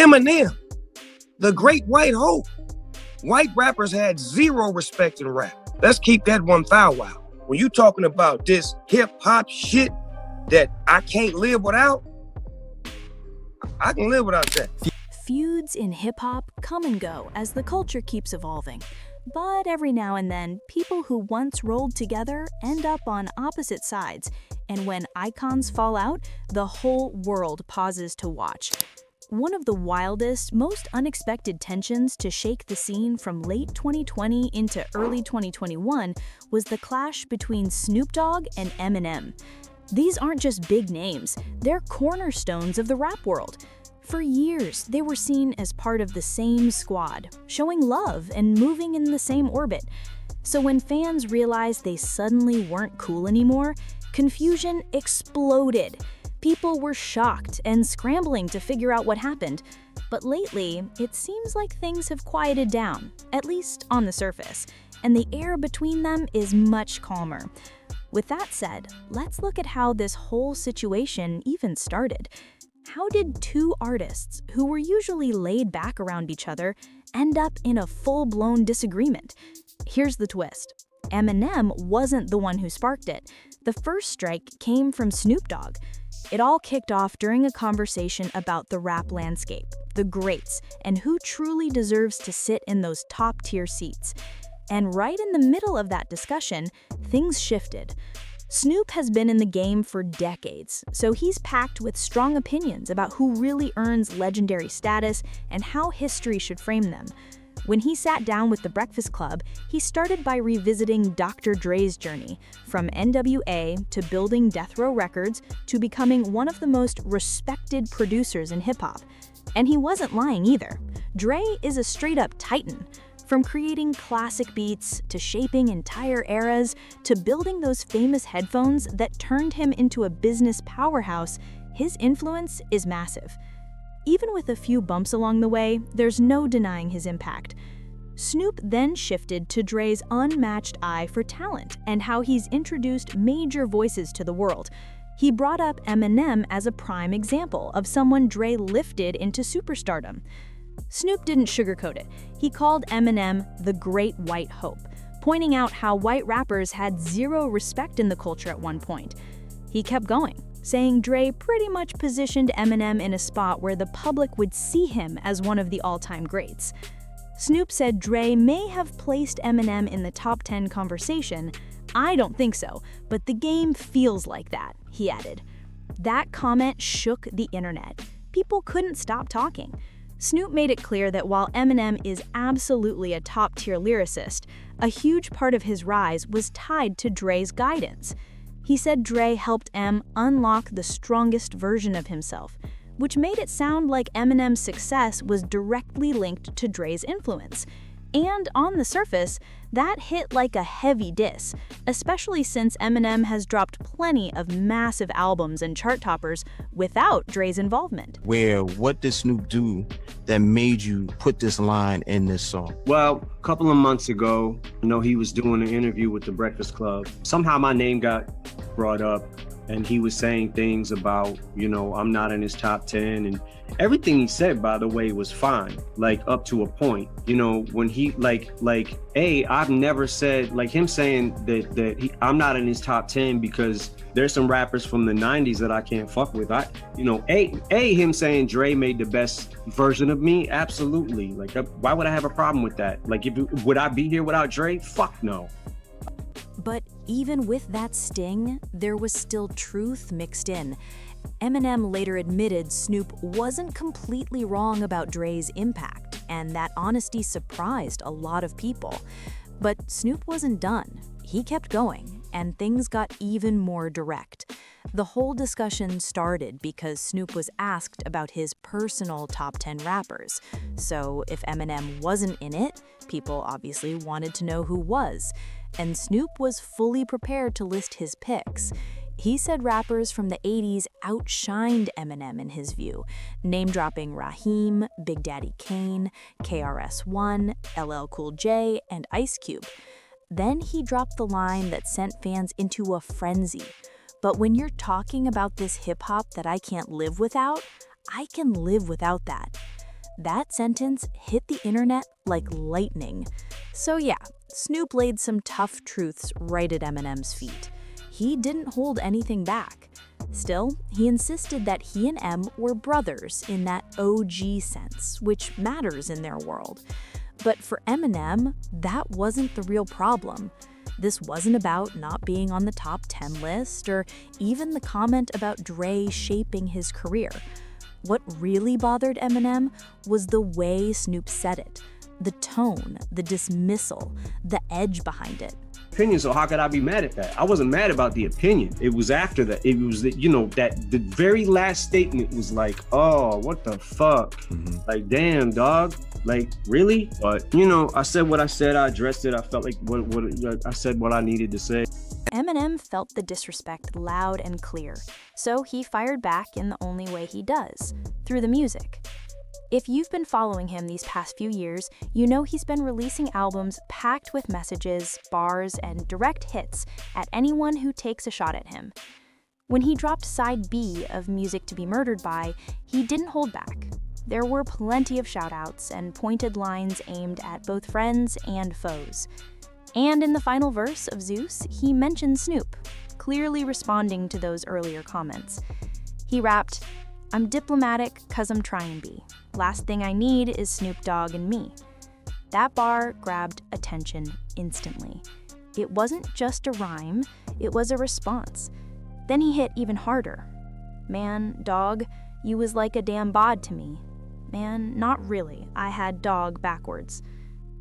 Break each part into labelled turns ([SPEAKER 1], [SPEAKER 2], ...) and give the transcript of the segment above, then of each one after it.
[SPEAKER 1] Eminem, the great white hope. White rappers had zero respect in rap. Let's keep that 1,000 out. When you talking about this hip hop shit that I can't live without, I can live without that.
[SPEAKER 2] Feuds in hip-hop come and go as the culture keeps evolving. But every now and then, people who once rolled together end up on opposite sides. And when icons fall out, the whole world pauses to watch. One of the wildest, most unexpected tensions to shake the scene from late 2020 into early 2021 was the clash between Snoop Dogg and Eminem. These aren't just big names, they're cornerstones of the rap world. For years, they were seen as part of the same squad, showing love and moving in the same orbit. So when fans realized they suddenly weren't cool anymore, confusion exploded. People were shocked and scrambling to figure out what happened. But lately, it seems like things have quieted down, at least on the surface, and the air between them is much calmer. With that said, let's look at how this whole situation even started. How did two artists, who were usually laid back around each other, end up in a full-blown disagreement? Here's the twist. Eminem wasn't the one who sparked it. The first strike came from Snoop Dogg. It all kicked off during a conversation about the rap landscape, the greats, and who truly deserves to sit in those top-tier seats. And right in the middle of that discussion, things shifted. Snoop has been in the game for decades, so he's packed with strong opinions about who really earns legendary status and how history should frame them. When he sat down with the Breakfast Club, he started by revisiting Dr. Dre's journey, from NWA to building Death Row Records to becoming one of the most respected producers in hip-hop. And he wasn't lying either. Dre is a straight-up titan. From creating classic beats, to shaping entire eras, to building those famous headphones that turned him into a business powerhouse, his influence is massive. Even with a few bumps along the way, there's no denying his impact. Snoop then shifted to Dre's unmatched eye for talent and how he's introduced major voices to the world. He brought up Eminem as a prime example of someone Dre lifted into superstardom. Snoop didn't sugarcoat it. He called Eminem the Great White Hope, pointing out how white rappers had zero respect in the culture at one point. He kept going, saying Dre pretty much positioned Eminem in a spot where the public would see him as one of the all-time greats. Snoop said Dre may have placed Eminem in the top 10 conversation. I don't think so, but the game feels like that, he added. That comment shook the internet. People couldn't stop talking. Snoop made it clear that while Eminem is absolutely a top-tier lyricist, a huge part of his rise was tied to Dre's guidance. He said Dre helped M unlock the strongest version of himself, which made it sound like Eminem's success was directly linked to Dre's influence. And on the surface, that hit like a heavy diss, especially since Eminem has dropped plenty of massive albums and chart toppers without Dre's involvement.
[SPEAKER 3] What did Snoop do that made you put this line in this song?
[SPEAKER 4] Well, a couple of months ago, he was doing an interview with the Breakfast Club. Somehow my name got brought up, and he was saying things about, I'm not in his top 10, and everything he said, by the way, was fine, like up to a point. When he I've never said, like him saying that I'm not in his top 10 because there's some rappers from the 90s that I can't fuck with. Him saying Dre made the best version of me, absolutely. Like, why would I have a problem with that? Like, would I be here without Dre? Fuck no.
[SPEAKER 2] But even with that sting, there was still truth mixed in. Eminem later admitted Snoop wasn't completely wrong about Dre's impact, and that honesty surprised a lot of people. But Snoop wasn't done. He kept going, and things got even more direct. The whole discussion started because Snoop was asked about his personal top 10 rappers. So if Eminem wasn't in it, people obviously wanted to know who was. And Snoop was fully prepared to list his picks. He said rappers from the 80s outshined Eminem in his view, name-dropping Raheem, Big Daddy Kane, KRS-One, LL Cool J, and Ice Cube. Then he dropped the line that sent fans into a frenzy. But when you're talking about this hip-hop that I can't live without, I can live without that. That sentence hit the internet like lightning. So yeah, Snoop laid some tough truths right at Eminem's feet. He didn't hold anything back. Still, he insisted that he and M were brothers in that OG sense, which matters in their world. But for Eminem, that wasn't the real problem. This wasn't about not being on the top 10 list or even the comment about Dre shaping his career. What really bothered Eminem was the way Snoop said it, the tone, the dismissal, the edge behind it.
[SPEAKER 4] Opinion, so how could I be mad at that? I wasn't mad about the opinion. It was after that. It was that, that the very last statement was like, oh, what the fuck? Like, damn, dog. Like, really? But, I said what I said. I addressed it. I felt like I said what I needed to say.
[SPEAKER 2] Eminem felt the disrespect loud and clear, so he fired back in the only way he does, through the music. If you've been following him these past few years, you know he's been releasing albums packed with messages, bars, and direct hits at anyone who takes a shot at him. When he dropped side B of Music to be Murdered By, he didn't hold back. There were plenty of shout-outs and pointed lines aimed at both friends and foes. And in the final verse of Zeus, he mentioned Snoop, clearly responding to those earlier comments. He rapped, "I'm diplomatic 'cause I'm trying be. Last thing I need is Snoop Dogg and me." That bar grabbed attention instantly. It wasn't just a rhyme, it was a response. Then he hit even harder. "Man, dog, you was like a damn bod to me. Man, not really, I had dog backwards."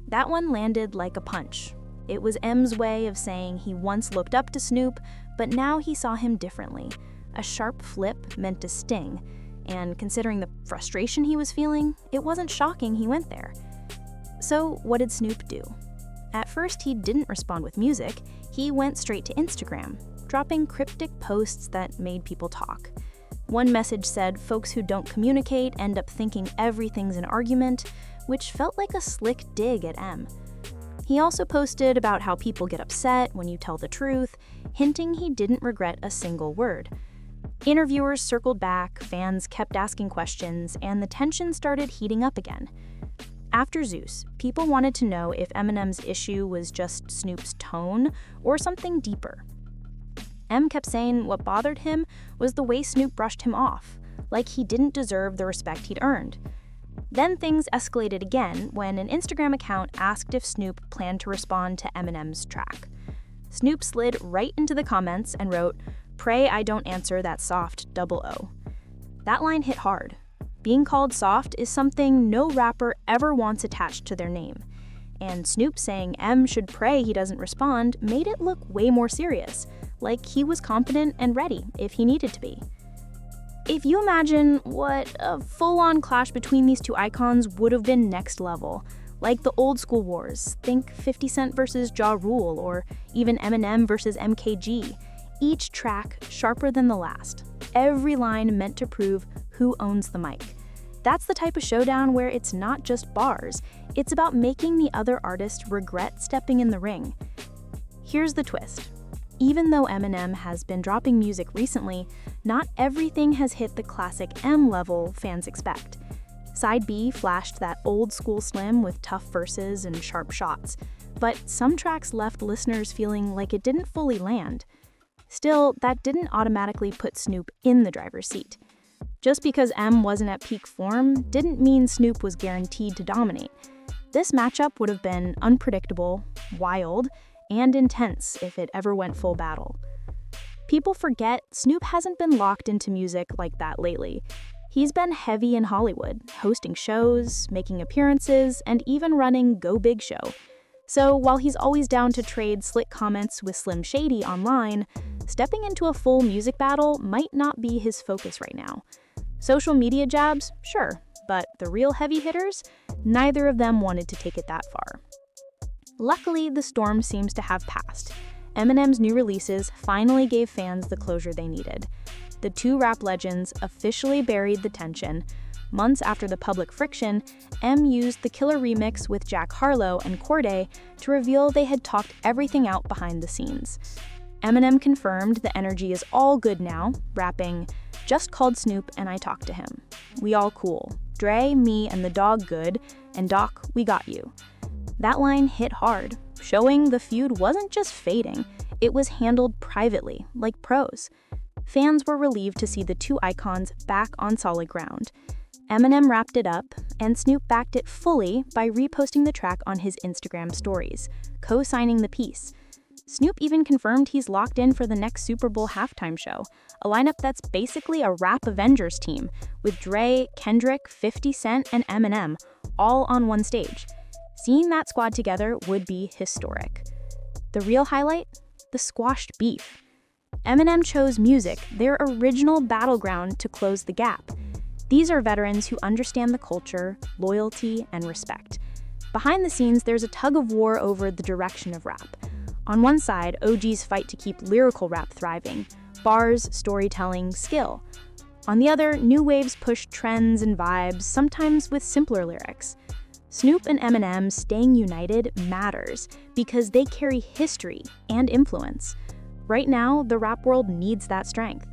[SPEAKER 2] That one landed like a punch. It was M's way of saying he once looked up to Snoop, but now he saw him differently. A sharp flip meant to sting, and considering the frustration he was feeling, it wasn't shocking he went there. So what did Snoop do? At first, he didn't respond with music. He went straight to Instagram, dropping cryptic posts that made people talk. One message said folks who don't communicate end up thinking everything's an argument, which felt like a slick dig at M. He also posted about how people get upset when you tell the truth, hinting he didn't regret a single word. Interviewers circled back, fans kept asking questions, and the tension started heating up again. After Zeus, people wanted to know if Eminem's issue was just Snoop's tone or something deeper. M kept saying what bothered him was the way Snoop brushed him off, like he didn't deserve the respect he'd earned. Then things escalated again when an Instagram account asked if Snoop planned to respond to Eminem's track. Snoop slid right into the comments and wrote, "Pray I don't answer that soft double O." That line hit hard. Being called soft is something no rapper ever wants attached to their name. And Snoop saying M should pray he doesn't respond made it look way more serious, like he was competent and ready if he needed to be. If you imagine what a full-on clash between these two icons would have been next level, like the old school wars, think 50 Cent versus Ja Rule, or even Eminem versus MKG, each track sharper than the last, every line meant to prove who owns the mic. That's the type of showdown where it's not just bars, it's about making the other artist regret stepping in the ring. Here's the twist. Even though Eminem has been dropping music recently, not everything has hit the classic M level fans expect. Side B flashed that old school Slim with tough verses and sharp shots, but some tracks left listeners feeling like it didn't fully land. Still, that didn't automatically put Snoop in the driver's seat. Just because M wasn't at peak form didn't mean Snoop was guaranteed to dominate. This matchup would have been unpredictable, wild, and intense if it ever went full battle. People forget Snoop hasn't been locked into music like that lately. He's been heavy in Hollywood, hosting shows, making appearances, and even running Go Big Show. So while he's always down to trade slick comments with Slim Shady online, stepping into a full music battle might not be his focus right now. Social media jabs, sure, but the real heavy hitters, neither of them wanted to take it that far. Luckily, the storm seems to have passed. Eminem's new releases finally gave fans the closure they needed. The two rap legends officially buried the tension. Months after the public friction, M used the Killer remix with Jack Harlow and Cordae to reveal they had talked everything out behind the scenes. Eminem confirmed the energy is all good now, rapping, "Just called Snoop and I talked to him. We all cool. Dre, me, and the dog good, and Doc, we got you. That line hit hard, showing the feud wasn't just fading, it was handled privately, like pros. Fans were relieved to see the two icons back on solid ground. Eminem wrapped it up, and Snoop backed it fully by reposting the track on his Instagram stories, co-signing the piece. Snoop even confirmed he's locked in for the next Super Bowl halftime show, a lineup that's basically a rap Avengers team, with Dre, Kendrick, 50 Cent, and Eminem all on one stage. Seeing that squad together would be historic. The real highlight? The squashed beef. Eminem chose music, their original battleground, to close the gap. These are veterans who understand the culture, loyalty, and respect. Behind the scenes, there's a tug of war over the direction of rap. On one side, OGs fight to keep lyrical rap thriving, bars, storytelling, skill. On the other, new waves push trends and vibes, sometimes with simpler lyrics. Snoop and Eminem staying united matters because they carry history and influence. Right now, the rap world needs that strength.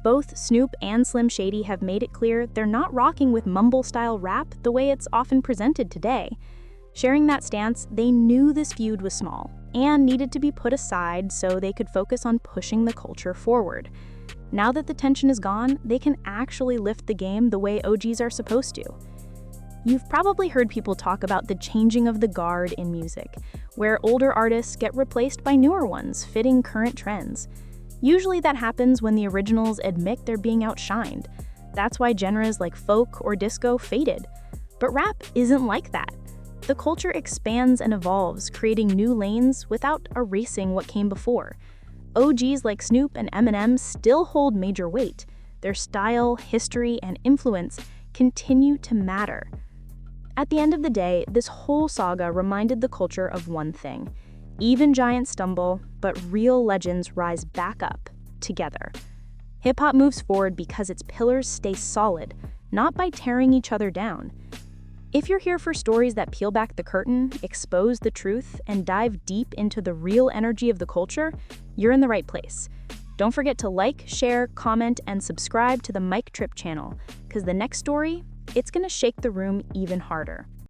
[SPEAKER 2] Both Snoop and Slim Shady have made it clear they're not rocking with mumble-style rap the way it's often presented today. Sharing that stance, they knew this feud was small and needed to be put aside so they could focus on pushing the culture forward. Now that the tension is gone, they can actually lift the game the way OGs are supposed to. You've probably heard people talk about the changing of the guard in music, where older artists get replaced by newer ones fitting current trends. Usually that happens when the originals admit they're being outshined. That's why genres like folk or disco faded. But rap isn't like that. The culture expands and evolves, creating new lanes without erasing what came before. OGs like Snoop and Eminem still hold major weight. Their style, history, and influence continue to matter. At the end of the day, this whole saga reminded the culture of one thing. Even giants stumble, but real legends rise back up, together. Hip-hop moves forward because its pillars stay solid, not by tearing each other down. If you're here for stories that peel back the curtain, expose the truth, and dive deep into the real energy of the culture, you're in the right place. Don't forget to like, share, comment, and subscribe to the Mic Trip channel, because the next story, it's gonna shake the room even harder.